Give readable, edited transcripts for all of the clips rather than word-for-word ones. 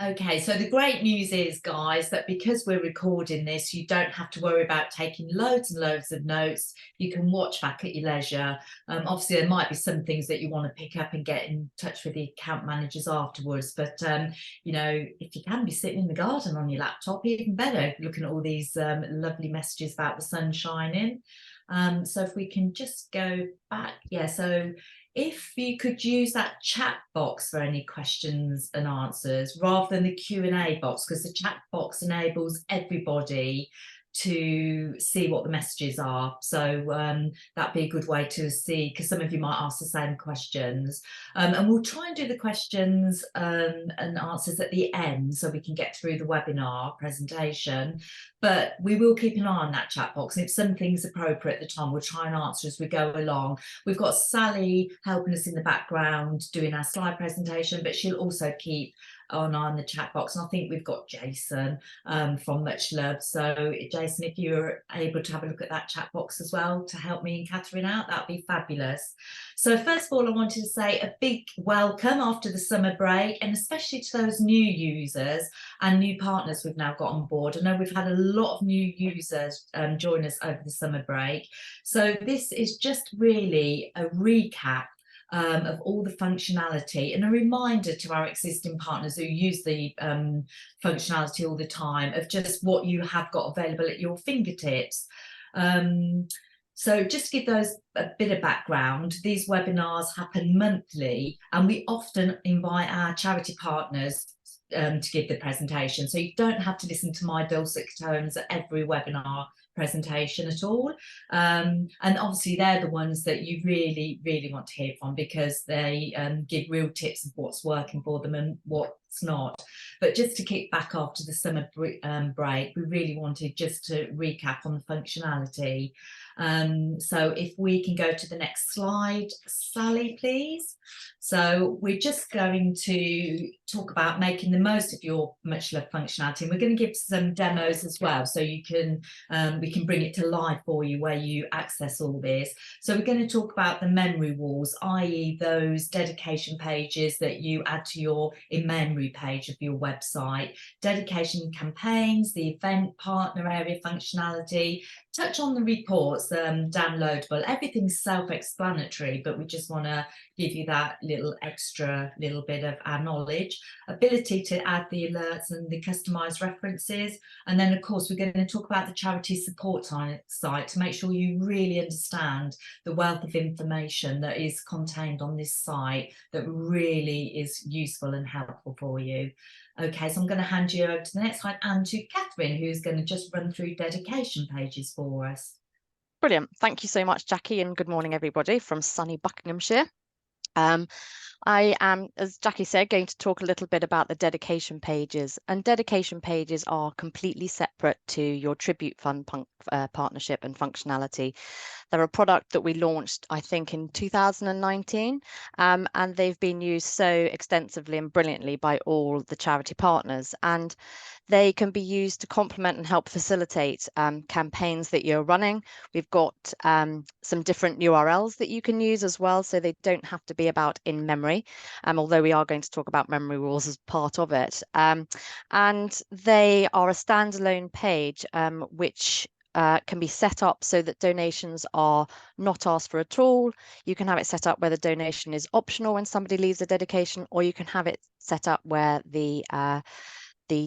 Okay, so the great news is, guys, that because we're recording this, you don't have to worry about taking loads and loads of notes. You can watch back at your leisure. Obviously, there might be some things that you want to pick up and get in touch with the account managers afterwards. But, you know, if you can be sitting in the garden on your laptop, even better, looking at all these lovely messages about the sun shining. So if we can just go back, yeah, so if you could use that chat box for any questions and answers rather than the Q&A box, because the chat box enables everybody to see what the messages are. So that'd be a good way to see, because some of you might ask the same questions. And we'll try and do the questions and answers at the end so we can get through the webinar presentation. But we will keep an eye on that chat box. And if something's appropriate at the time, we'll try and answer as we go along. We've got Sally helping us in the background doing our slide presentation, but she'll also keep an eye on the chat box. And I think we've got Jason from MuchLoved. So Jason, if you're able to have a look at that chat box as well to help me and Catherine out, that'd be fabulous. So first of all, I wanted to say a big welcome after the summer break, and especially to those new users and new partners we've now got on board. I know we've had a lot of new users join us over the summer break. So this is just really a recap of all the functionality and a reminder to our existing partners who use the functionality all the time of just what you have got available at your fingertips. So just to give those a bit of background, these webinars happen monthly, and we often invite our charity partners to give the presentation. So you don't have to listen to my dulcet tones at every webinar presentation at all. And obviously they're the ones that you really, really want to hear from, because they give real tips of what's working for them and what's not. But just to kick back after the summer break, we really wanted just to recap on the functionality. So if we can go to the next slide, Sally, please. So we're just going to talk about making the most of your MuchLoved functionality, and we're going to give some demos as well, so you can we can bring it to life for you where you access all this. So we're going to talk about the memory walls, i.e. those dedication pages that you add to your in-memory page of your website, dedication campaigns, the event partner area functionality, touch on the reports, downloadable. Everything's self-explanatory, but we just want to give you that little extra little bit of our knowledge, ability to add the alerts and the customized references. And then of course we're going to talk about the charity support site to make sure you really understand the wealth of information that is contained on this site that really is useful and helpful for you. Okay, so I'm going to hand you over to the next slide and to Catherine, who's going to just run through dedication pages for us. Brilliant. Thank you so much, Jackie, and good morning, everybody, from sunny Buckinghamshire. I am, as Jackie said, going to talk a little bit about the dedication pages, and dedication pages are completely separate to your Tribute Fund partnership and functionality. They're a product that we launched, I think, in 2019, and they've been used so extensively and brilliantly by all the charity partners, and they can be used to complement and help facilitate campaigns that you're running. We've got some different URLs that you can use as well, so they don't have to be about in memory, although we are going to talk about memory rules as part of it. And they are a standalone page which can be set up so that donations are not asked for at all. You can have it set up where the donation is optional when somebody leaves a dedication, or you can have it set up where the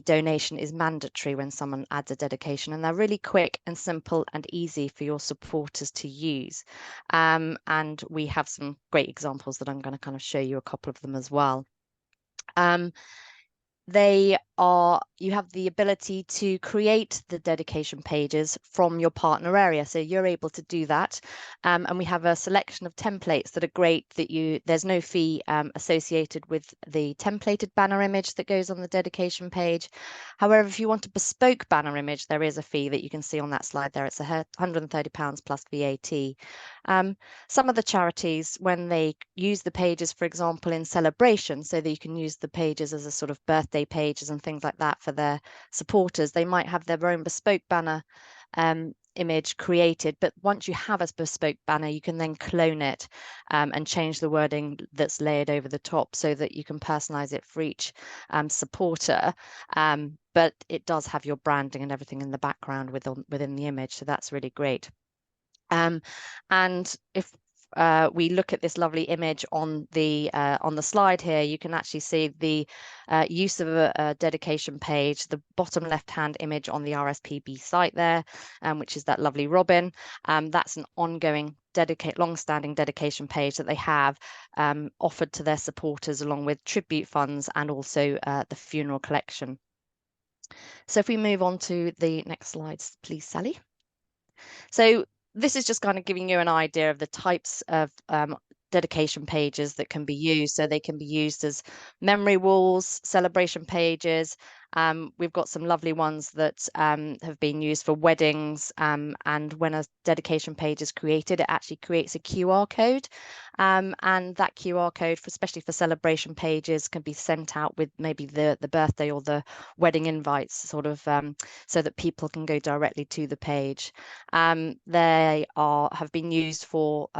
donation is mandatory when someone adds a dedication, and they're really quick and simple and easy for your supporters to use. And we have some great examples that I'm going to kind of show you a couple of them as well. You have the ability to create the dedication pages from your partner area, so you're able to do that, and we have a selection of templates that are great. There's no fee associated with the templated banner image that goes on the dedication page. However, if you want a bespoke banner image, there is a fee that you can see on that slide there. It's £130 plus VAT. Some of the charities, when they use the pages, for example, in celebration, so that you can use the pages as a sort of birthday pages and things like that for their supporters, they might have their own bespoke banner image created, but once you have a bespoke banner, you can then clone it and change the wording that's layered over the top so that you can personalize it for each supporter. But it does have your branding and everything in the background within the image, so that's really great. And if we look at this lovely image on the slide here, you can actually see the use of a dedication page, the bottom left-hand image on the RSPB site there, which is that lovely robin. That's an ongoing long-standing dedication page that they have offered to their supporters, along with tribute funds and also the funeral collection. So if we move on to the next slides, please, Sally. So this is just kind of giving you an idea of the types of dedication pages that can be used. So they can be used as memory walls, celebration pages. We've got some lovely ones that have been used for weddings. And when a dedication page is created, it actually creates a QR code. And that QR code, especially for celebration pages, can be sent out with maybe the birthday or the wedding invites, sort of, so that people can go directly to the page. They have been used for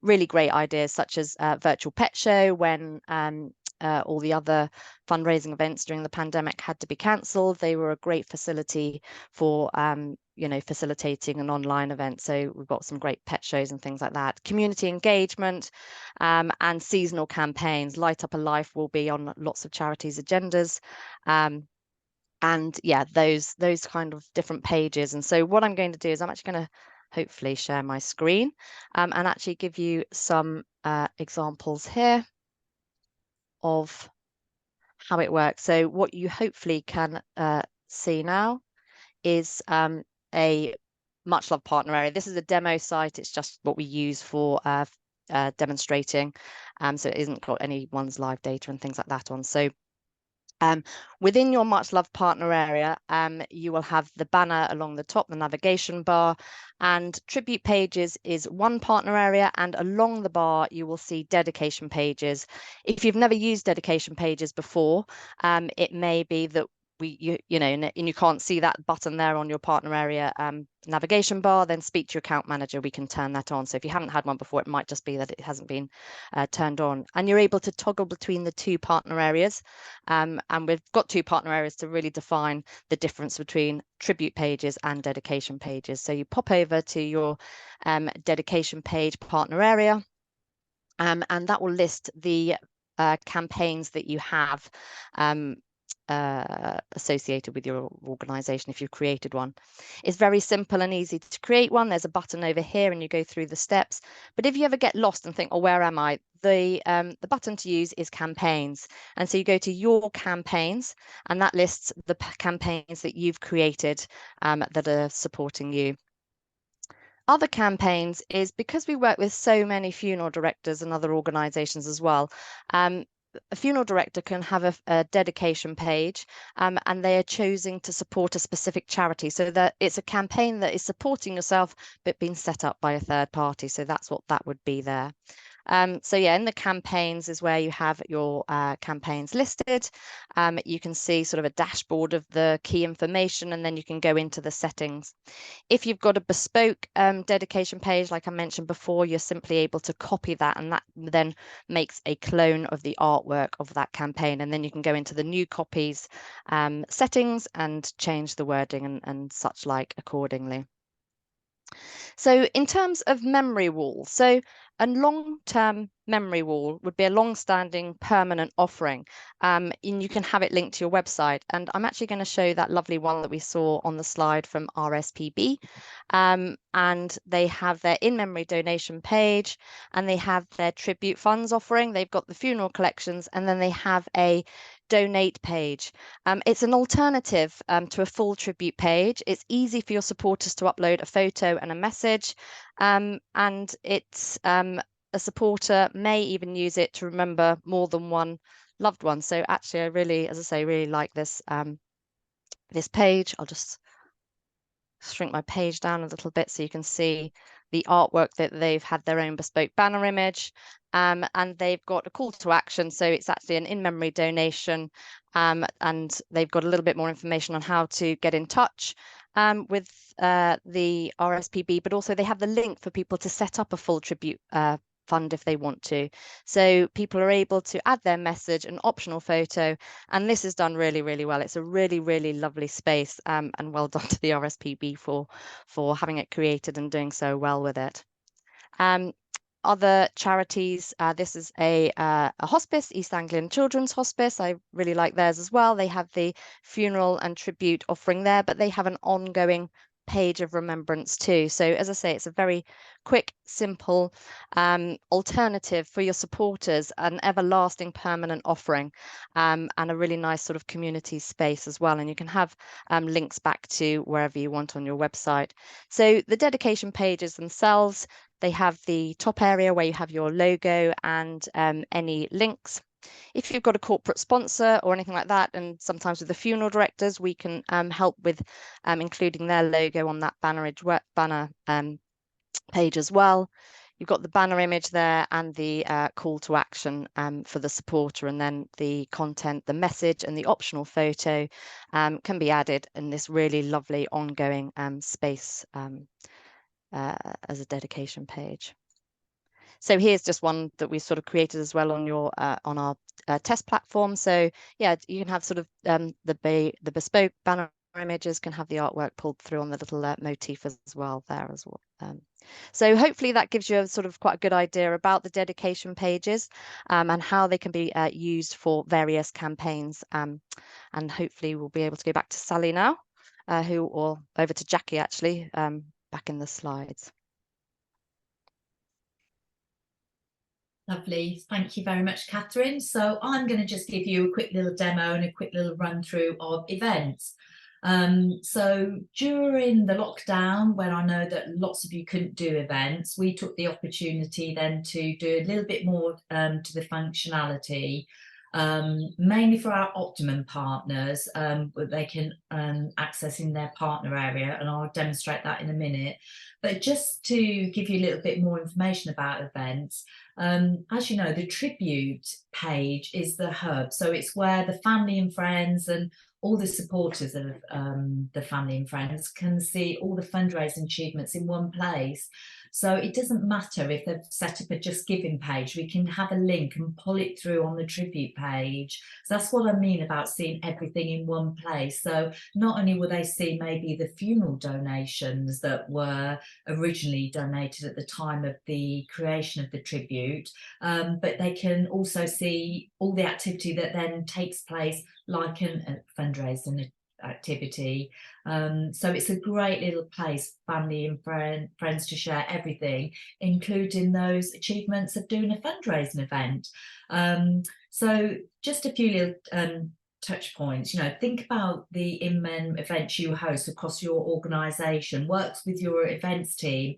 really great ideas, such as virtual pet show, when all the other fundraising events during the pandemic had to be cancelled. They were a great facility for facilitating an online event. So we've got some great pet shows and things like that. Community engagement and seasonal campaigns. Light Up a Life will be on lots of charities' agendas. And yeah, those kind of different pages. And so what I'm going to do is I'm actually going to hopefully share my screen and actually give you some examples here of how it works. So what you hopefully can see now is a MuchLoved partner area. This is a demo site. It's just what we use for demonstrating. So it isn't got anyone's live data and things like that on. So within your MuchLoved partner area, you will have the banner along the top, the navigation bar, and tribute pages is one partner area, and along the bar you will see dedication pages. If you've never used dedication pages before, it may be that and you can't see that button there on your partner area navigation bar, then speak to your account manager. We can turn that on. So if you haven't had one before, it might just be that it hasn't been turned on. And you're able to toggle between the two partner areas. And we've got two partner areas to really define the difference between tribute pages and dedication pages. So you pop over to your dedication page partner area, and that will list the campaigns that you have associated with your organization if you've created one. It's very simple and easy to create one. There's a button over here and you go through the steps. But if you ever get lost and think, oh, where am I? The button to use is campaigns. And so you go to your campaigns, and that lists the campaigns that you've created that are supporting you. Other campaigns is, because we work with so many funeral directors and other organizations as well, a funeral director can have a dedication page and they are choosing to support a specific charity, so that it's a campaign that is supporting yourself but being set up by a third party. So that's what that would be there. So yeah, in the campaigns is where you have your campaigns listed. You can see sort of a dashboard of the key information, and then you can go into the settings. If you've got a bespoke dedication page, like I mentioned before, you're simply able to copy that, and that then makes a clone of the artwork of that campaign. And then you can go into the new copies settings and change the wording and such like accordingly. So in terms of memory wall, so a long-term memory wall would be a long-standing permanent offering, and you can have it linked to your website. And I'm actually going to show that lovely one that we saw on the slide from RSPB. And they have their in-memory donation page, and they have their tribute funds offering. They've got the funeral collections, and then they have a donate page. It's an alternative to a full tribute page. It's easy for your supporters to upload a photo and a message, and it's a supporter may even use it to remember more than one loved one. So actually, I really, as I say, really like this this page. I'll just shrink my page down a little bit so you can see the artwork that they've had their own bespoke banner image, and they've got a call to action. So it's actually an in-memory donation, and they've got a little bit more information on how to get in touch. with the RSPB, but also they have the link for people to set up a full tribute fund if they want to. So people are able to add their message, an optional photo, and this is done really, really well. It's a really, really lovely space, and well done to the RSPB for having it created and doing so well with it. Other charities, this is a hospice, East Anglian Children's Hospice. I really like theirs as well. They have the funeral and tribute offering there, but they have an ongoing page of remembrance too. So as I say, it's a very quick, simple alternative for your supporters, an everlasting permanent offering, and a really nice sort of community space as well. And you can have links back to wherever you want on your website. So the dedication pages themselves, they have the top area where you have your logo and any links. If you've got a corporate sponsor or anything like that, and sometimes with the funeral directors, we can help with including their logo on that banner page as well. You've got the banner image there and the call to action for the supporter, and then the content, the message and the optional photo can be added in this really lovely ongoing space as a dedication page. So here's just one that we sort of created as well on our test platform. So yeah, you can have sort of the bespoke banner images, can have the artwork pulled through on the little motif as well there as well. So hopefully that gives you a sort of quite a good idea about the dedication pages and how they can be used for various campaigns. And hopefully we'll be able to go back to Sally now, or over to Jackie actually, back in the slides. Lovely. Thank you very much, Catherine. So I'm going to just give you a quick little demo and a quick little run through of events. So during the lockdown, when I know that lots of you couldn't do events, we took the opportunity then to do a little bit more to the functionality, mainly for our Optimum partners, that they can access in their partner area, and I'll demonstrate that in a minute. But just to give you a little bit more information about events, as you know, the tribute page is the hub. So it's where the family and friends and all the supporters of the family and friends can see all the fundraising achievements in one place. So it doesn't matter if they've set up a Just Giving page, we can have a link and pull it through on the tribute page. So that's what I mean about seeing everything in one place. So not only will they see maybe the funeral donations that were originally donated at the time of the creation of the tribute, but they can also see all the activity that then takes place, like a fundraising activity. So it's a great little place, family and friends to share everything, including those achievements of doing a fundraising event. So just a few little touch points. You know, think about the InMem events you host across your organisation, works with your events team.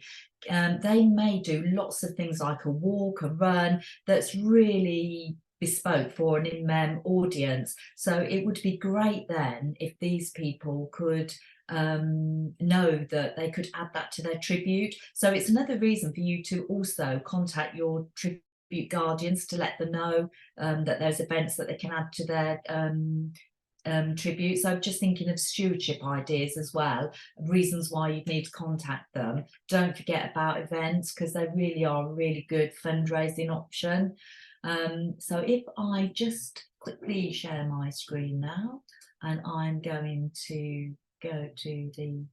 They may do lots of things like a walk, a run, that's really bespoke for an InMem audience. So it would be great then if these people could know that they could add that to their tribute. So it's another reason for you to also contact your tribute guardians to let them know that there's events that they can add to their tribute. So I'm just thinking of stewardship ideas as well, reasons why you need to contact them. Don't forget about events, because they really are a really good fundraising option. So if I just quickly share my screen now, and I'm going to go to the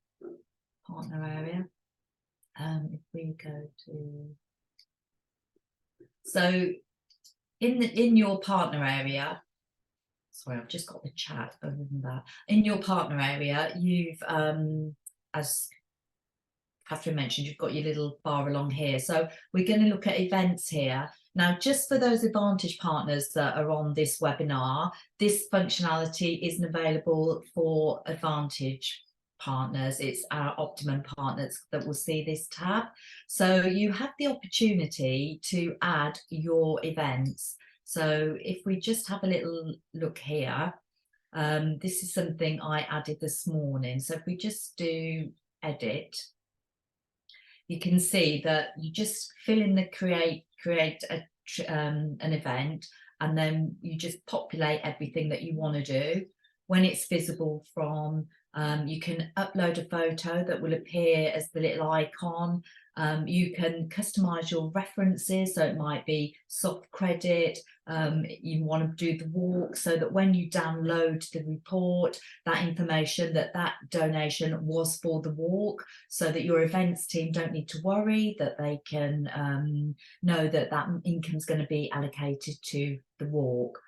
partner area. If we go to, so in your partner area, sorry, I've just got the chat. Other than that, in your partner area, you've as Catherine mentioned, you've got your little bar along here. So we're going to look at events here. Now, just for those Advantage partners that are on this webinar, this functionality isn't available for Advantage partners. It's our Optimum partners that will see this tab. So you have the opportunity to add your events. So if we just have a little look here, this is something I added this morning. So if we just do edit, you can see that you just fill in the create an event, and then you just populate everything that you want to do. When it's visible from You can upload a photo that will appear as the little icon. You can customize your references, so it might be soft credit. You want to do the walk so that when you download the report, that information, that donation was for the walk, so that your events team don't need to worry, that they can know that that income is going to be allocated to the walk.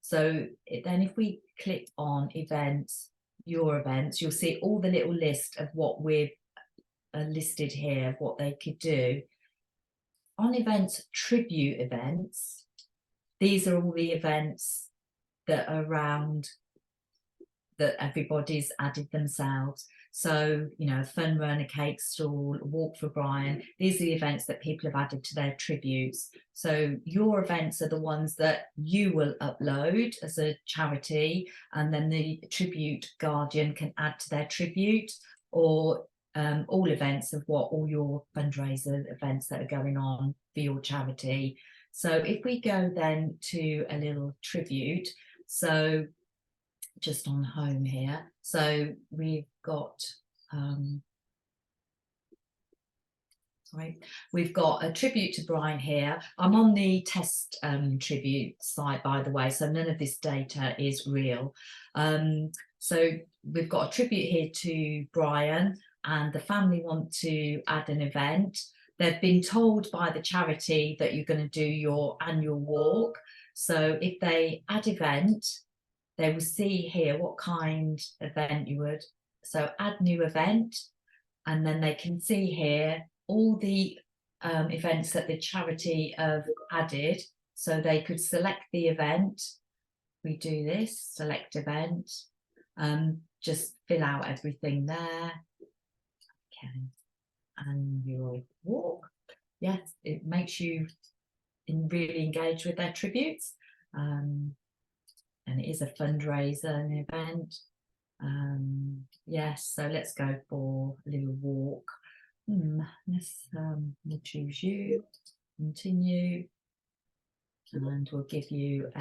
So then if we click on events, your events, you'll see all the little list of what we've listed here, of what they could do. On events, tribute events, these are all the events that are around that everybody's added themselves. So, you know, a fun run, a cake stall, a walk for Brian, these are the events that people have added to their tributes. So your events are the ones that you will upload as a charity, and then the tribute guardian can add to their tribute, or all events of all your fundraiser events that are going on for your charity. So if we go then to a little tribute, so just on home here, so we've got we've got a tribute to Brian here. I'm on the test tribute site, by the way, so none of this data is real. So we've got a tribute here to Brian, and the family want to add an event. They've been told by the charity that you're going to do your annual walk. So if they add event, they will see here what kind of event you would. So add new event, and then they can see here all the events that the charity have added. So they could select the event. We do this, select event, just fill out everything there. Okay, annual walk. Yes, it makes you really engage with their tributes. And it is a fundraiser, an event. Yes, so let's go for a little walk. Let's we'll choose you, continue, and we'll give you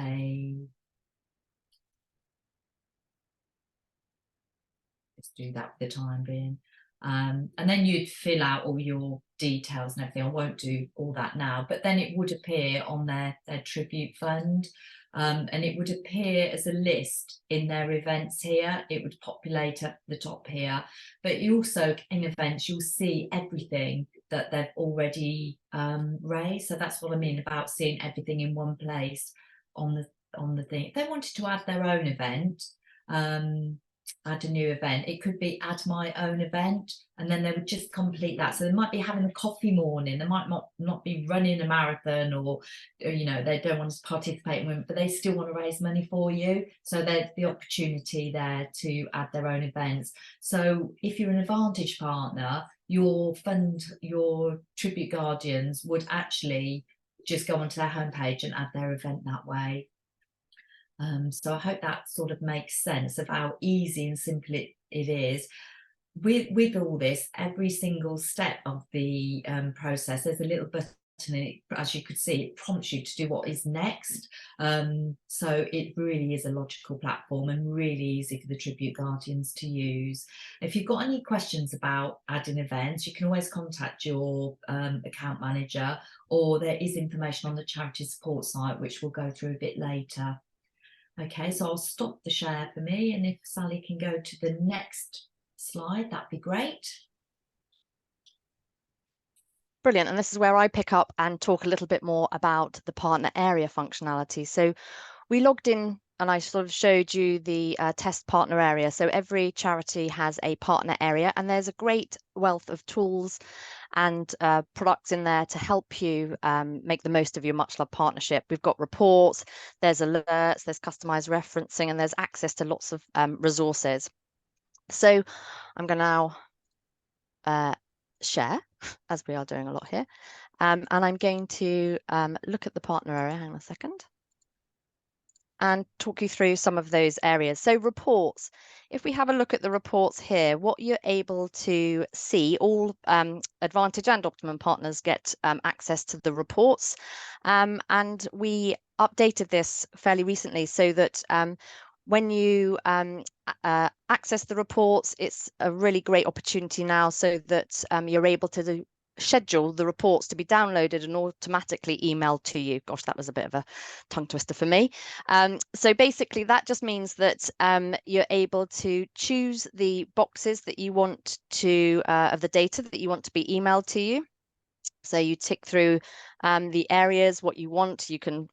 let's do that for the time being. And then you'd fill out all your details and everything. I won't do all that now, but then it would appear on their tribute fund. And it would appear as a list in their events here. It would populate at the top here, but you also, in events, you'll see everything that they've already raised. So that's what I mean about seeing everything in one place on the thing. If they wanted to add their own event, add a new event, it could be add my own event, and then they would just complete that. So they might be having a coffee morning, they might not be running a marathon, or you know, they don't want to participate in women, but they still want to raise money for you. So there's the opportunity there to add their own events. So if you're an Advantage partner, your tribute guardians would actually just go onto their homepage and add their event that way. So I hope that sort of makes sense of how easy and simple it is. With all this, every single step of the process, there's a little button in it, as you could see, it prompts you to do what is next. So it really is a logical platform and really easy for the tribute guardians to use. If you've got any questions about adding events, you can always contact your account manager, or there is information on the charity support site, which we'll go through a bit later. Okay, so I'll stop the share for me, and if Sally can go to the next slide, that'd be great. Brilliant. And this is where I pick up and talk a little bit more about the partner area functionality. So we logged in and I sort of showed you the test partner area. So every charity has a partner area, and there's a great wealth of tools and products in there to help you make the most of your MuchLoved partnership. We've got reports, there's alerts, there's customized referencing, and there's access to lots of resources. So I'm going to now share, as we are doing a lot here, and I'm going to look at the partner area. Hang on a second. And talk you through some of those areas. So reports, if we have a look at the reports here, what you're able to see, all Advantage and Optimum partners get access to the reports. And we updated this fairly recently so that when you access the reports. It's a really great opportunity now so that you're able to schedule the reports to be downloaded and automatically emailed to you. Gosh, that was a bit of a tongue twister for me. So basically that just means that you're able to choose the boxes that you want to of the data that you want to be emailed to you. So you tick through the areas, what you want. You can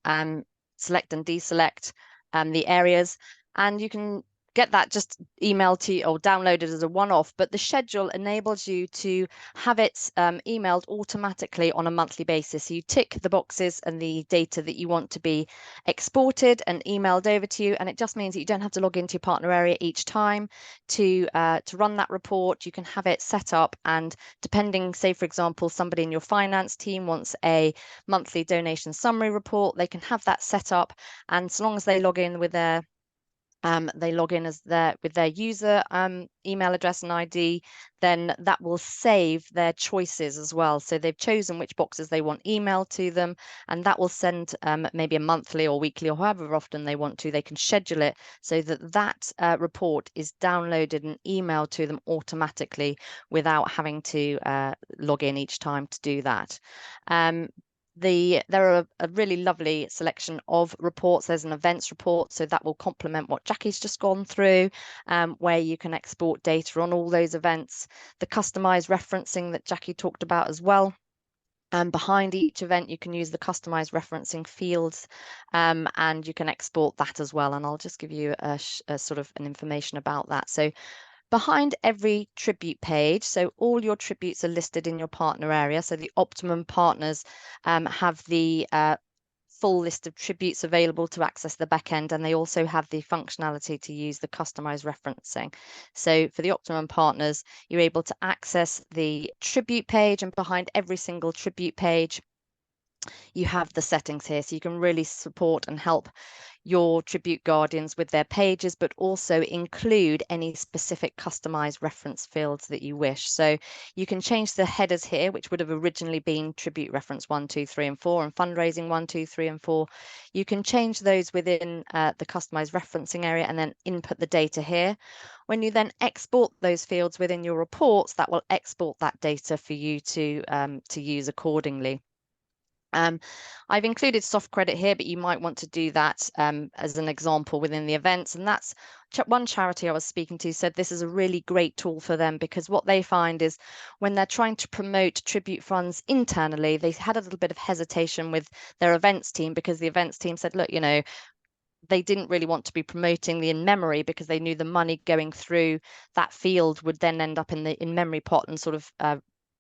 select and deselect the areas, and you can get that just emailed to you or downloaded as a one-off. But the schedule enables you to have it emailed automatically on a monthly basis. So you tick the boxes and the data that you want to be exported and emailed over to you, and it just means that you don't have to log into your partner area each time to run that report. You can have it set up, and depending, say for example, somebody in your finance team wants a monthly donation summary report, they can have that set up, and so long as they log in with their with their user email address and ID, then that will save their choices as well. So they've chosen which boxes they want emailed to them, and that will send maybe a monthly or weekly or however often they want to. They can schedule it so that that report is downloaded and emailed to them automatically without having to log in each time to do that. There are a really lovely selection of reports. There's an events report, so that will complement what Jackie's just gone through, where you can export data on all those events. The customized referencing that Jackie talked about as well. Behind each event, you can use the customized referencing fields, and you can export that as well. And I'll just give you a sort of an information about that. So behind every tribute page, so all your tributes are listed in your partner area. So the Optimum partners have the full list of tributes available to access the backend, and they also have the functionality to use the customized referencing. So for the Optimum partners, you're able to access the tribute page, and behind every single tribute page, you have the settings here, so you can really support and help your tribute guardians with their pages, but also include any specific customized reference fields that you wish. So you can change the headers here, which would have originally been tribute reference 1, 2, 3, and 4, and fundraising 1, 2, 3, and 4. You can change those within the customized referencing area and then input the data here. When you then export those fields within your reports, that will export that data for you to use accordingly. I've included soft credit here, but you might want to do that as an example within the events. And that's one charity I was speaking to said this is a really great tool for them, because what they find is when they're trying to promote tribute funds internally, they had a little bit of hesitation with their events team, because the events team said, look, you know, they didn't really want to be promoting the in memory because they knew the money going through that field would then end up in the in memory pot and sort of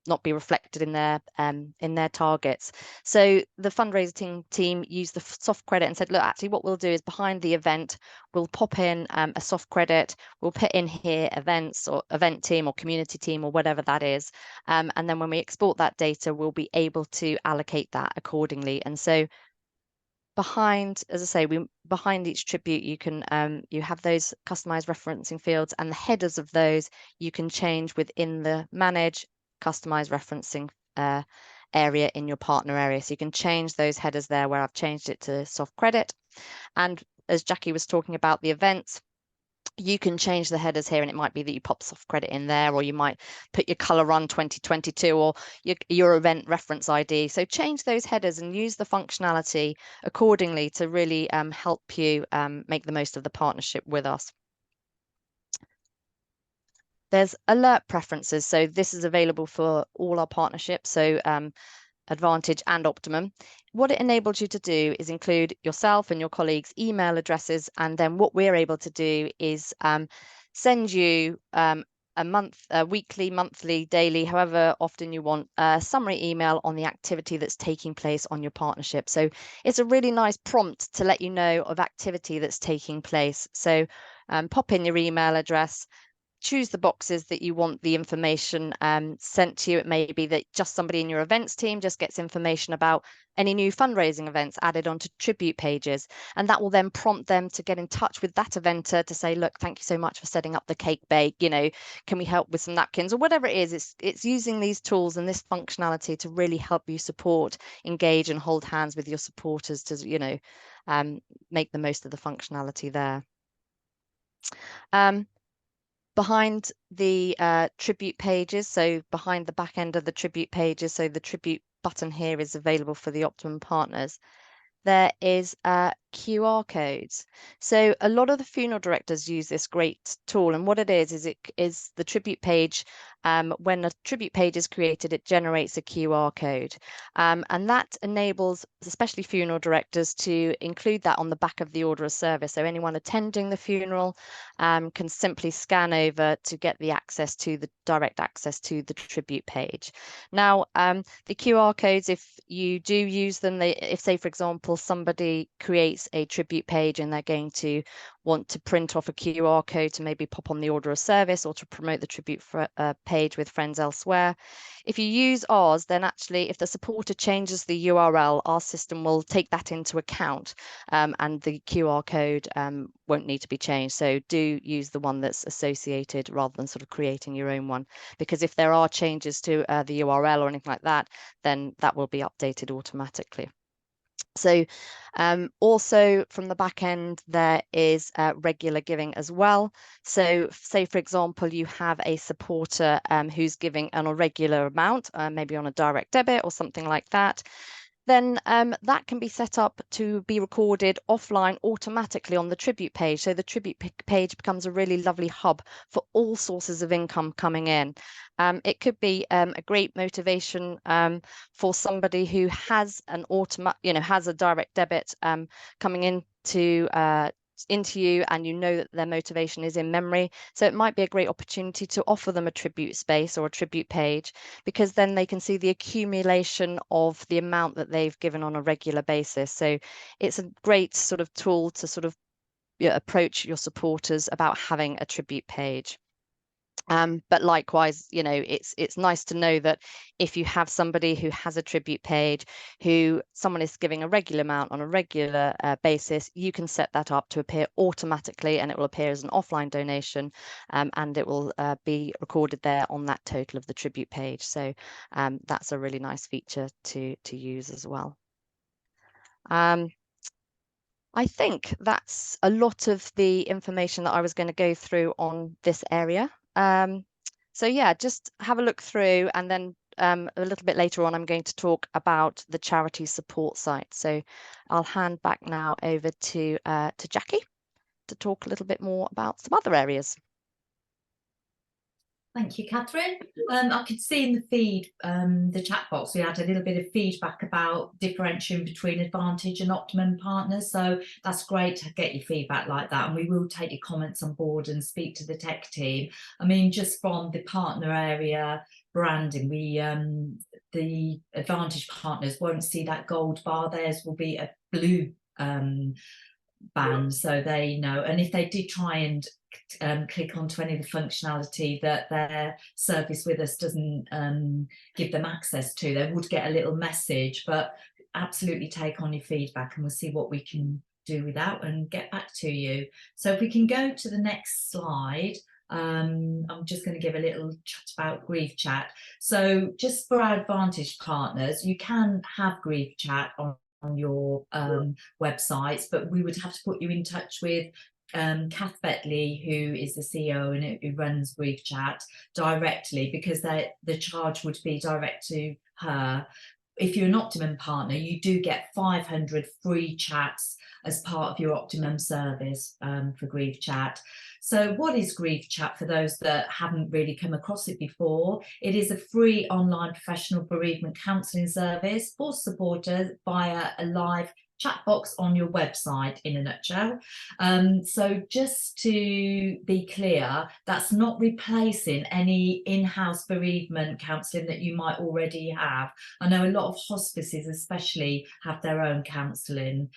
not be reflected in their targets. So the fundraising team used the soft credit and said, look, actually what we'll do is behind the event, we'll pop in a soft credit, we'll put in here events or event team or community team or whatever that is. And then when we export that data, we'll be able to allocate that accordingly. And so behind, as I say, behind each tribute, you can you have those customized referencing fields, and the headers of those you can change within the manage customized referencing area in your partner area. So you can change those headers there, where I've changed it to soft credit. And as Jackie was talking about the events, you can change the headers here, and it might be that you pop soft credit in there, or you might put your color run 2022 or your event reference ID. So change those headers and use the functionality accordingly to really help you make the most of the partnership with us. There's alert preferences. So this is available for all our partnerships. So Advantage and Optimum. What it enables you to do is include yourself and your colleagues' email addresses, and then what we're able to do is send you a weekly, monthly, daily, however often you want, a summary email on the activity that's taking place on your partnership. So it's a really nice prompt to let you know of activity that's taking place. So pop in your email address, choose the boxes that you want the information sent to you. It may be that just somebody in your events team just gets information about any new fundraising events added onto tribute pages, and that will then prompt them to get in touch with that eventer to say, look, thank you so much for setting up the cake bake, you know, can we help with some napkins or whatever it is. It's using these tools and this functionality to really help you support, engage, and hold hands with your supporters to, you know, make the most of the functionality there. Behind the tribute pages, so behind the back end of the tribute pages, so the tribute button here is available for the Optimum partners, there is QR codes. So a lot of the funeral directors use this great tool, and what it is it is the tribute page. When a tribute page is created, it generates a QR code, and that enables especially funeral directors to include that on the back of the order of service. So anyone attending the funeral can simply scan over to get the access to the direct access to the tribute page. Now, the QR codes, if you do use them, if say, for example, somebody creates a tribute page and they're going to want to print off a QR code to maybe pop on the order of service or to promote the tribute page with friends elsewhere. If you use ours, then actually, if the supporter changes the URL, our system will take that into account, and the QR code won't need to be changed. So do use the one that's associated rather than sort of creating your own one, because if there are changes to the URL or anything like that, then that will be updated automatically. So also from the back end, there is regular giving as well. So say, for example, you have a supporter who's giving an irregular amount, maybe on a direct debit or something like that, then that can be set up to be recorded offline automatically on the tribute page. So the tribute page becomes a really lovely hub for all sources of income coming in. It could be a great motivation for somebody who has an has a direct debit coming into you, and you know that their motivation is in memory. So it might be a great opportunity to offer them a tribute space or a tribute page, because then they can see the accumulation of the amount that they've given on a regular basis. So it's a great sort of tool to sort of approach your supporters about having a tribute page. But likewise, it's nice to know that if you have somebody who has a tribute page, who someone is giving a regular amount on a regular basis, you can set that up to appear automatically, and it will appear as an offline donation, and it will be recorded there on that total of the tribute page. So that's a really nice feature to use as well. I think that's a lot of the information that I was going to go through on this area. So yeah, just have a look through, and then a little bit later on, I'm going to talk about the charity support site. So I'll hand back now over to Jackie to talk a little bit more about some other areas. Thank you, Catherine. I could see in the feed, the chat box, we had a little bit of feedback about differentiating between Advantage and Optimum partners. So that's great to get your feedback like that. And we will take your comments on board and speak to the tech team. I mean, just from the partner area branding, the Advantage partners won't see that gold bar. Theirs will be a blue band, so they know. And if they did try and click onto any of the functionality that their service with us doesn't give them access to, they would get a little message. But absolutely take on your feedback, and we'll see what we can do with that and get back to you. So if we can go to the next slide. I'm just going to give a little chat about GriefChat. So just for our Advantage partners, you can have GriefChat on your websites, but we would have to put you in touch with Kath Betley, who is the CEO and who runs GriefChat, directly, because the charge would be direct to her. If you're an Optimum partner, you do get 500 free chats as part of your Optimum service for GriefChat. So what is GriefChat for those that haven't really come across it before? It is a free online professional bereavement counselling service for supporters via a live chat box on your website, in a nutshell. So just to be clear, that's not replacing any in-house bereavement counselling that you might already have. I know a lot of hospices especially have their own counselling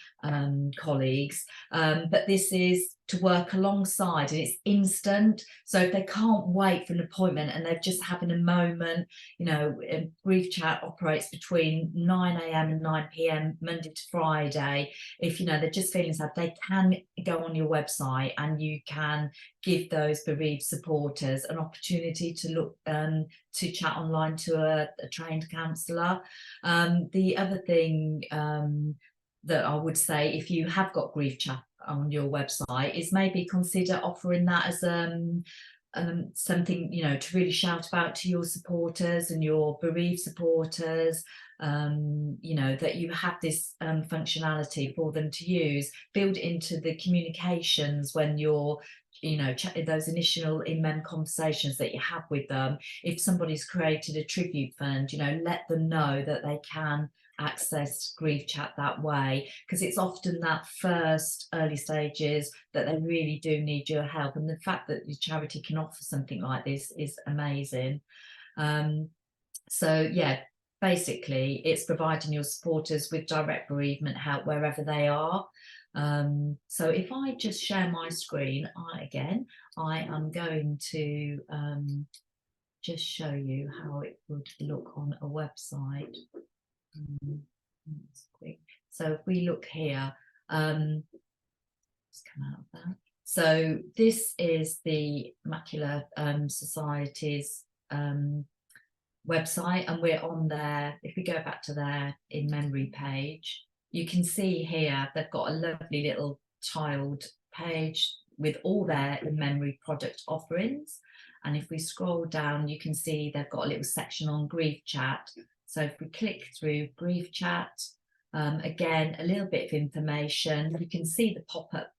colleagues, but this is to work alongside, and it's instant. So if they can't wait for an appointment and they're just having a moment, GriefChat operates between 9 a.m. and 9 p.m. Monday to Friday. If they're just feeling sad, they can go on your website and you can give those bereaved supporters an opportunity to look to chat online to a trained counsellor. The other thing that I would say, if you have got GriefChat on your website is maybe consider offering that as something, you know, to really shout about to your supporters and your bereaved supporters, you know, that you have this functionality for them to use, build into the communications when you're, you know, those initial in-mem conversations that you have with them. If somebody's created a tribute fund, you know, let them know that they can access GriefChat that way, because it's often that first early stages that they really do need your help, and the fact that your charity can offer something like this is amazing. So yeah, basically it's providing your supporters with direct bereavement help wherever they are. So if I just share my screen, I am going to just show you how it would look on a website. So if we look here, let's come out of that. So this is the Macular Society's website, and we're on there. If we go back to their in memory page, you can see here they've got a lovely little tiled page with all their in memory product offerings. And if we scroll down, you can see they've got a little section on GriefChat. So if we click through GriefChat, again, a little bit of information, you can see the pop-up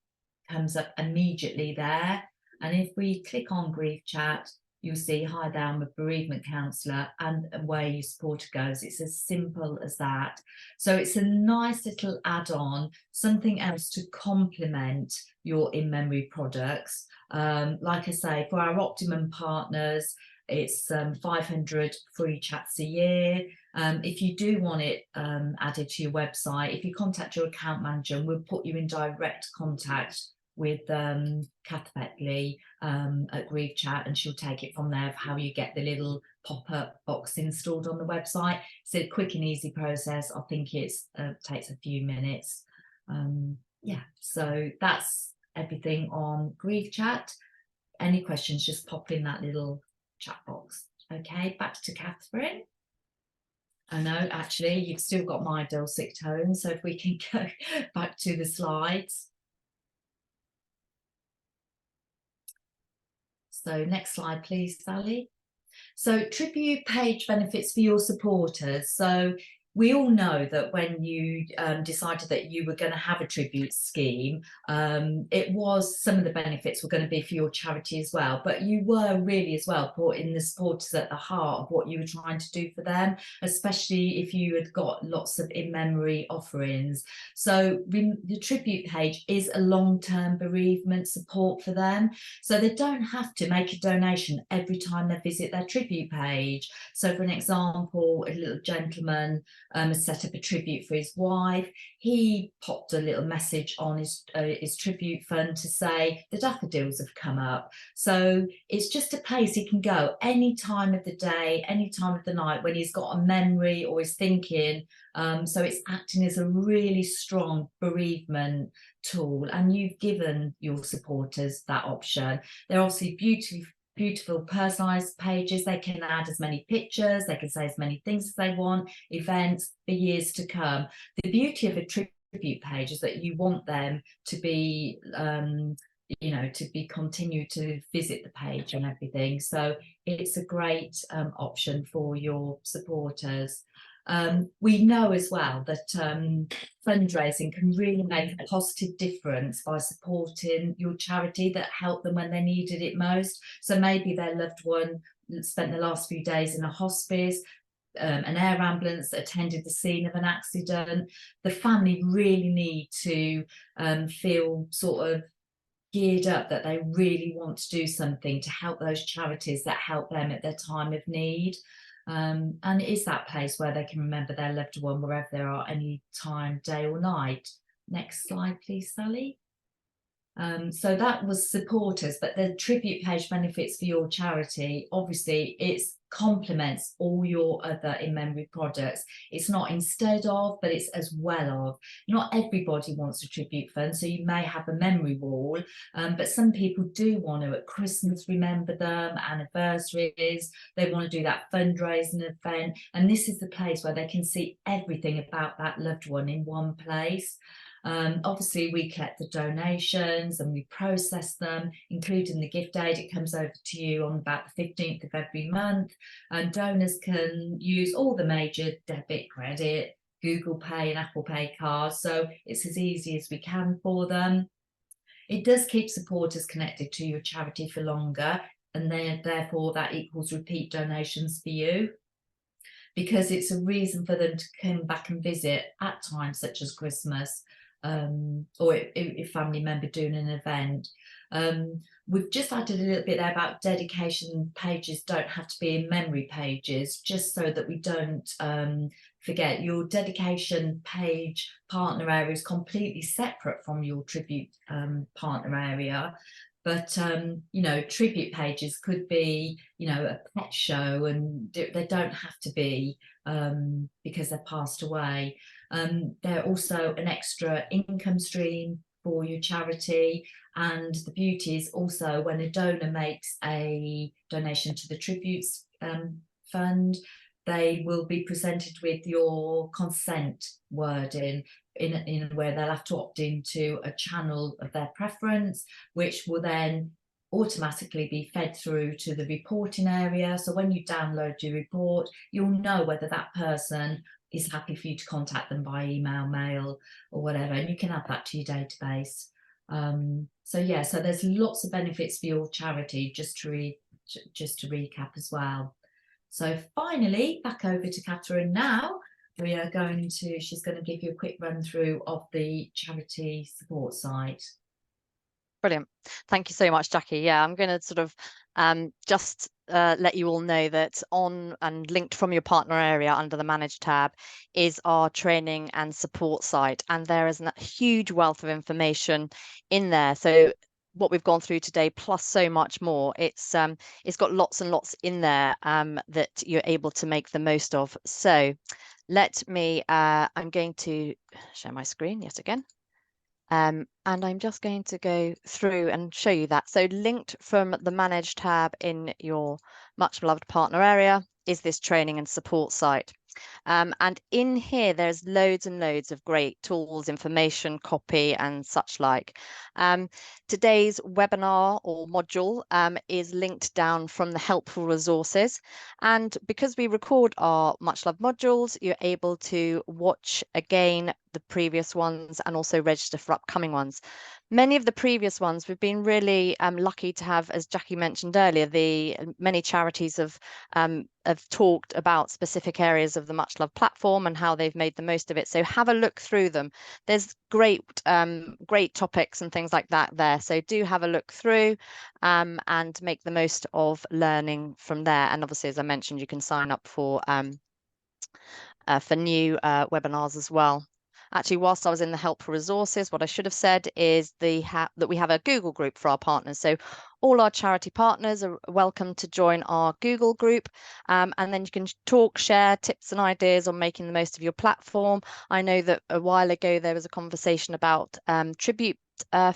comes up immediately there. And if we click on GriefChat, you'll see, hi there, I'm a bereavement counsellor, and where your supporter goes. It's as simple as that. So it's a nice little add-on, something else to complement your in-memory products. Like I say, for our Optimum partners, it's 500 free chats a year. If you do want it added to your website, if you contact your account manager, and we'll put you in direct contact with Kath Beckley at GriefChat, and she'll take it from there of how you get the little pop-up box installed on the website. It's a quick and easy process. I think it's takes a few minutes. Yeah, so that's everything on GriefChat. Any questions, just pop in that little chat box. Okay, back to Catherine. I know, actually, you've still got my dulcet tone, so if we can go back to the slides. So next slide, please, Sally. So tribute page benefits for your supporters. So we all know that when you decided that you were going to have a tribute scheme, it was, some of the benefits were going to be for your charity as well, but you were really as well putting the supporters at the heart of what you were trying to do for them, especially if you had got lots of in-memory offerings. So the tribute page is a long-term bereavement support for them, so they don't have to make a donation every time they visit their tribute page. So for an example, a little gentleman has set up a tribute for his wife. He popped a little message on his tribute fund to say the daffodils have come up. So it's just a place he can go any time of the day, any time of the night when he's got a memory or is thinking. So it's acting as a really strong bereavement tool, and you've given your supporters that option. They're obviously beautiful personalized pages. They can add as many pictures, they can say as many things as they want, events for years to come. The beauty of a tribute page is that you want them to be you know, to be continue to visit the page and everything. So it's a great option for your supporters. We know as well that fundraising can really make a positive difference by supporting your charity that helped them when they needed it most. So maybe their loved one spent the last few days in a hospice, an air ambulance attended the scene of an accident. The family really need to feel sort of geared up that they really want to do something to help those charities that help them at their time of need. And it is that place where they can remember their loved one wherever they are, any time, day or night. Next slide, please, Sally. So that was supporters, but the tribute page benefits for your charity, obviously it's complements all your other in-memory products. It's not instead of, but it's as well of. Not everybody wants a tribute fund, so you may have a memory wall, but some people do want to at Christmas remember them, anniversaries, they want to do that fundraising event, and this is the place where they can see everything about that loved one in one place. Obviously, we collect the donations and we process them, including the gift aid. It comes over to you on about the 15th of every month, and donors can use all the major debit, credit, Google Pay and Apple Pay cards, so it's as easy as we can for them. It does keep supporters connected to your charity for longer, and then therefore that equals repeat donations for you, because it's a reason for them to come back and visit at times such as Christmas, or if family member doing an event. We've just added a little bit there about dedication pages don't have to be in memory pages, just so that we don't forget. Your dedication page partner area is completely separate from your tribute partner area. But you know, tribute pages could be, you know, a pet show, and they don't have to be because they're passed away. They're also an extra income stream for your charity. And the beauty is also when a donor makes a donation to the tributes fund, they will be presented with your consent wording in where they'll have to opt into a channel of their preference, which will then automatically be fed through to the reporting area. So when you download your report, you'll know whether that person is happy for you to contact them by email, mail, or whatever, and you can add that to your database. So yeah, so there's lots of benefits for your charity, just to recap as well. So finally, back over to Catherine now. She's going to give you a quick run through of the charity support site. Brilliant. Thank you so much, Jackie. Yeah, I'm going to sort of just let you all know that on and linked from your partner area under the Manage tab is our training and support site. And there is a huge wealth of information in there. So what we've gone through today, plus so much more, it's got lots and lots in there that you're able to make the most of. So let me, I'm going to share my screen yet again. And I'm just going to go through and show you that. So linked from the Manage tab in your MuchLoved partner area is this training and support site. And in here, there's loads and loads of great tools, information, copy, and such like. Today's webinar or module is linked down from the helpful resources. And because we record our MuchLoved modules, you're able to watch again the previous ones and also register for upcoming ones. Many of the previous ones we've been really lucky to have, as Jackie mentioned earlier, the many charities have talked about specific areas of the MuchLoved platform and how they've made the most of it. So have a look through them. There's great topics and things like that there. So do have a look through and make the most of learning from there. And obviously, as I mentioned, you can sign up for new webinars as well. Actually, whilst I was in the helpful resources, what I should have said is that we have a Google group for our partners. So all our charity partners are welcome to join our Google group, and then you can talk, share tips and ideas on making the most of your platform. I know that a while ago there was a conversation about tribute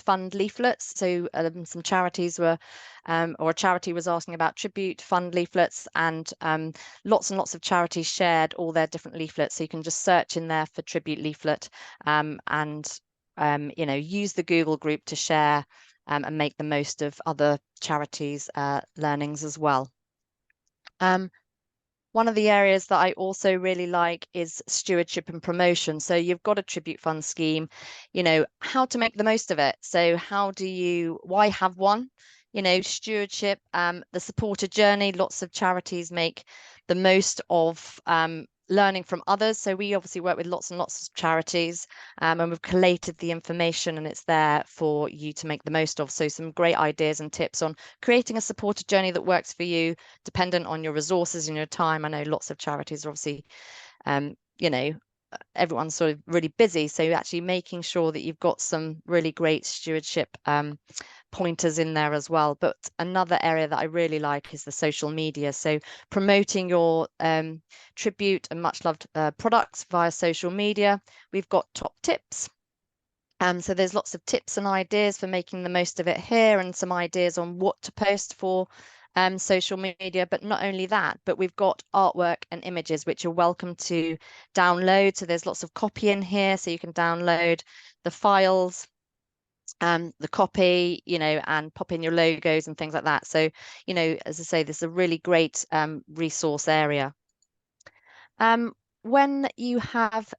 fund leaflets. So some charities were, or a charity was asking about tribute fund leaflets, and lots and lots of charities shared all their different leaflets. So you can just search in there for tribute leaflet and you know, use the Google group to share and make the most of other charities' learnings as well. One of the areas that I also really like is stewardship and promotion. So you've got a tribute fund scheme, you know, how to make the most of it. So why have one? You know, stewardship, the supporter journey, lots of charities make the most of learning from others. So we obviously work with lots and lots of charities, and we've collated the information and it's there for you to make the most of. So some great ideas and tips on creating a supporter journey that works for you, dependent on your resources and your time. I know lots of charities are obviously, you know, everyone's sort of really busy. So actually making sure that you've got some really great stewardship pointers in there as well. But another area that I really like is the social media. So promoting your tribute and MuchLoved products via social media. We've got top tips. So there's lots of tips and ideas for making the most of it here, and some ideas on what to post for social media. But not only that, but we've got artwork and images which you're welcome to download. So there's lots of copy in here, so you can download the files, the copy, and pop in your logos and things like that. So, as I say, this is a really great resource area. When you have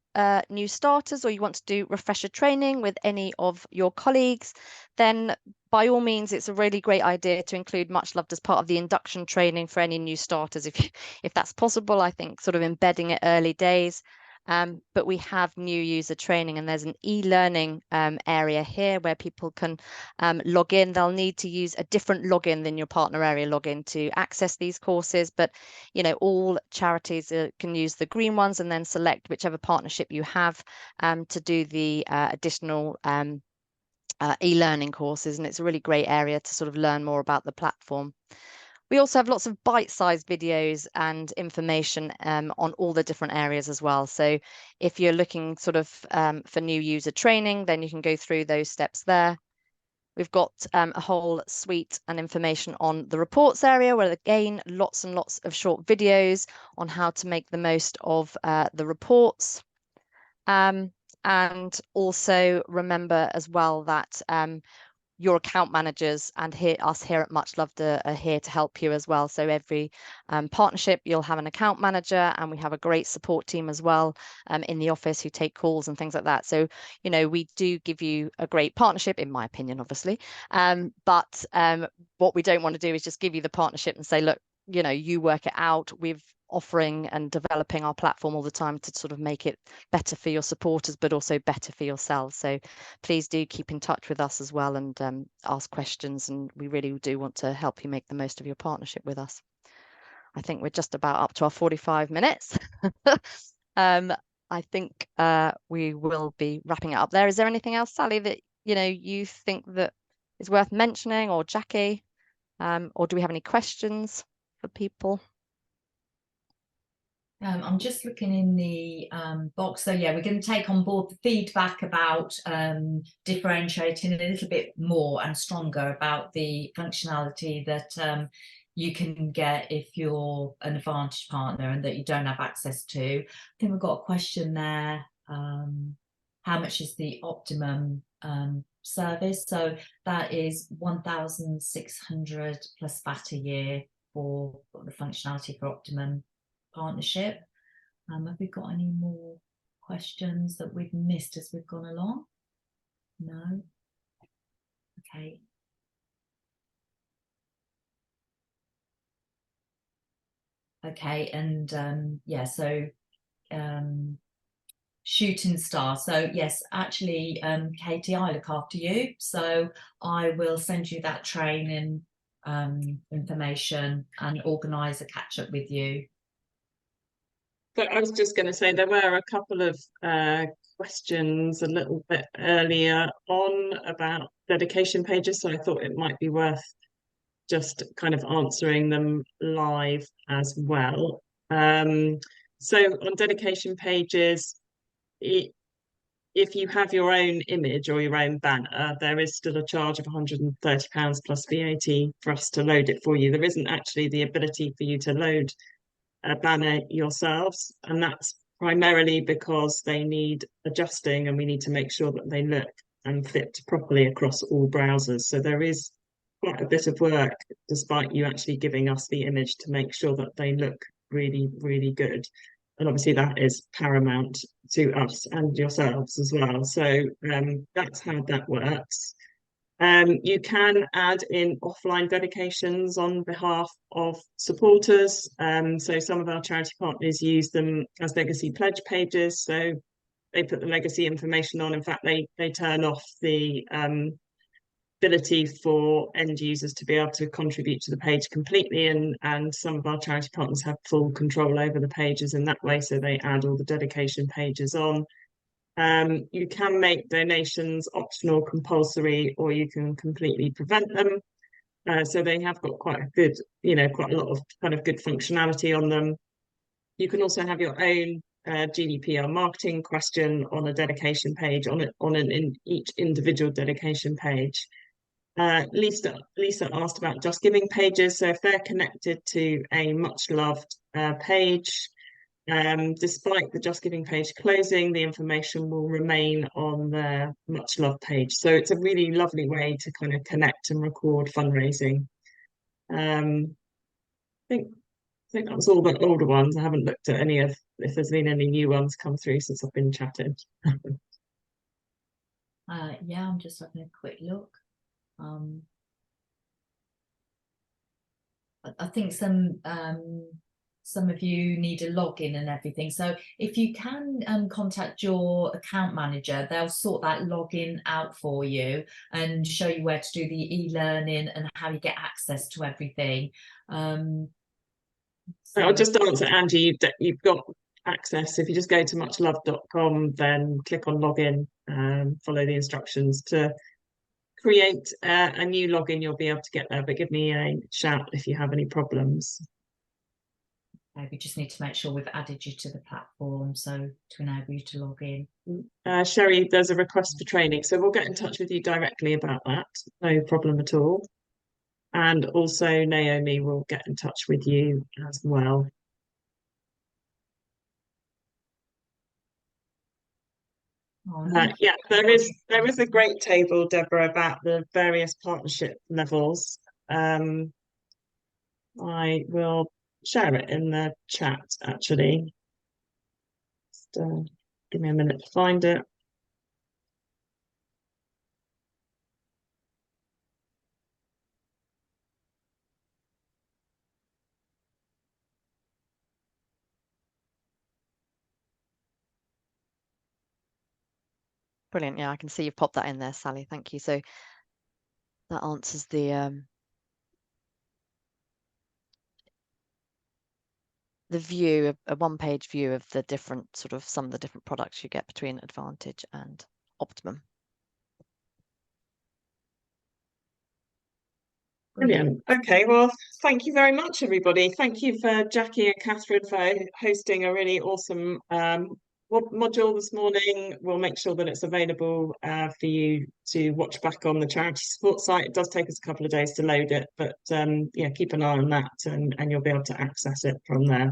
new starters or you want to do refresher training with any of your colleagues, then by all means, it's a really great idea to include MuchLoved as part of the induction training for any new starters, if that's possible. I think sort of embedding it early days. But we have new user training, and there's an e-learning area here where people can log in. They'll need to use a different login than your partner area login to access these courses, but all charities can use the green ones and then select whichever partnership you have to do the additional e-learning courses, and it's a really great area to sort of learn more about the platform. We also have lots of bite-sized videos and information on all the different areas as well. So if you're looking sort of for new user training, then you can go through those steps there. We've got a whole suite and information on the reports area, where again, lots and lots of short videos on how to make the most of the reports. And also remember as well that your account managers and us here at MuchLoved are here to help you as well. So every partnership, you'll have an account manager, and we have a great support team as well in the office who take calls and things like that. So, we do give you a great partnership, in my opinion, obviously. But what we don't want to do is just give you the partnership and say, look, you work it out. We're offering and developing our platform all the time to sort of make it better for your supporters, but also better for yourselves. So please do keep in touch with us as well, and ask questions. And we really do want to help you make the most of your partnership with us. I think we're just about up to our 45 minutes. I think we will be wrapping it up there. Is there anything else, Sally, that you think that is worth mentioning, or Jackie, or do we have any questions for people? I'm just looking in the box. So yeah, we're going to take on board the feedback about differentiating a little bit more and stronger about the functionality that you can get if you're an Advantage partner and that you don't have access to. I think we've got a question there. How much is the optimum service? So that is 1,600 plus VAT a year for the functionality for optimum partnership. Have we got any more questions that we've missed as we've gone along? No. Okay. Okay, and yeah, so shooting star. So yes, actually, Katie, I look after you, so I will send you that training information and organise a catch up with you. But I was just going to say there were a couple of questions a little bit earlier on about dedication pages, so I thought it might be worth just kind of answering them live as well. So on dedication pages, if you have your own image or your own banner, there is still a charge of £130 plus VAT for us to load it for you. There isn't actually the ability for you to load a banner yourselves, and that's primarily because they need adjusting, and we need to make sure that they look and fit properly across all browsers. So there is quite a bit of work, despite you actually giving us the image, to make sure that they look really, really good. And obviously that is paramount to us and yourselves as well. So that's how that works. You can add in offline dedications on behalf of supporters. So some of our charity partners use them as legacy pledge pages. So they put the legacy information on. In fact, they turn off the ability for end users to be able to contribute to the page completely, and some of our charity partners have full control over the pages in that way, so they add all the dedication pages on. You can make donations optional, compulsory, or you can completely prevent them. So they have got quite a good, quite a lot of kind of good functionality on them. You can also have your own GDPR marketing question on a dedication page, on each individual dedication page. Lisa asked about Just Giving pages. So if they're connected to a MuchLoved page, despite the Just Giving page closing, the information will remain on the MuchLoved page. So it's a really lovely way to kind of connect and record fundraising. I think that was all the older ones. I haven't looked at any of if there's been any new ones come through since I've been chatting. Yeah, I'm just having a quick look. I think some of you need a login and everything. So if you can contact your account manager, they'll sort that login out for you and show you where to do the e-learning and how you get access to everything. I'll just answer Angie. You've got access. If you just go to muchloved.com, then click on login and follow the instructions to create a new login. You'll be able to get there, but give me a shout if you have any problems. We just need to make sure we've added you to the platform, so to enable you to log in. Sherry, there's a request for training, so we'll get in touch with you directly about that. No problem at all. And also Naomi will get in touch with you as well. Yeah, there is a great table, Deborah, about the various partnership levels. I will share it in the chat, actually. Just give me a minute to find it. Brilliant. Yeah, I can see you've popped that in there, Sally. Thank you. So that answers the view, a one-page view of the different some of the different products you get between Advantage and Optimum. Brilliant. Okay, well, thank you very much, everybody. Thank you for Jackie and Catherine for hosting a really awesome module this morning. We'll make sure that it's available for you to watch back on the charity support site. It does take us a couple of days to load it, but yeah, keep an eye on that and you'll be able to access it from there.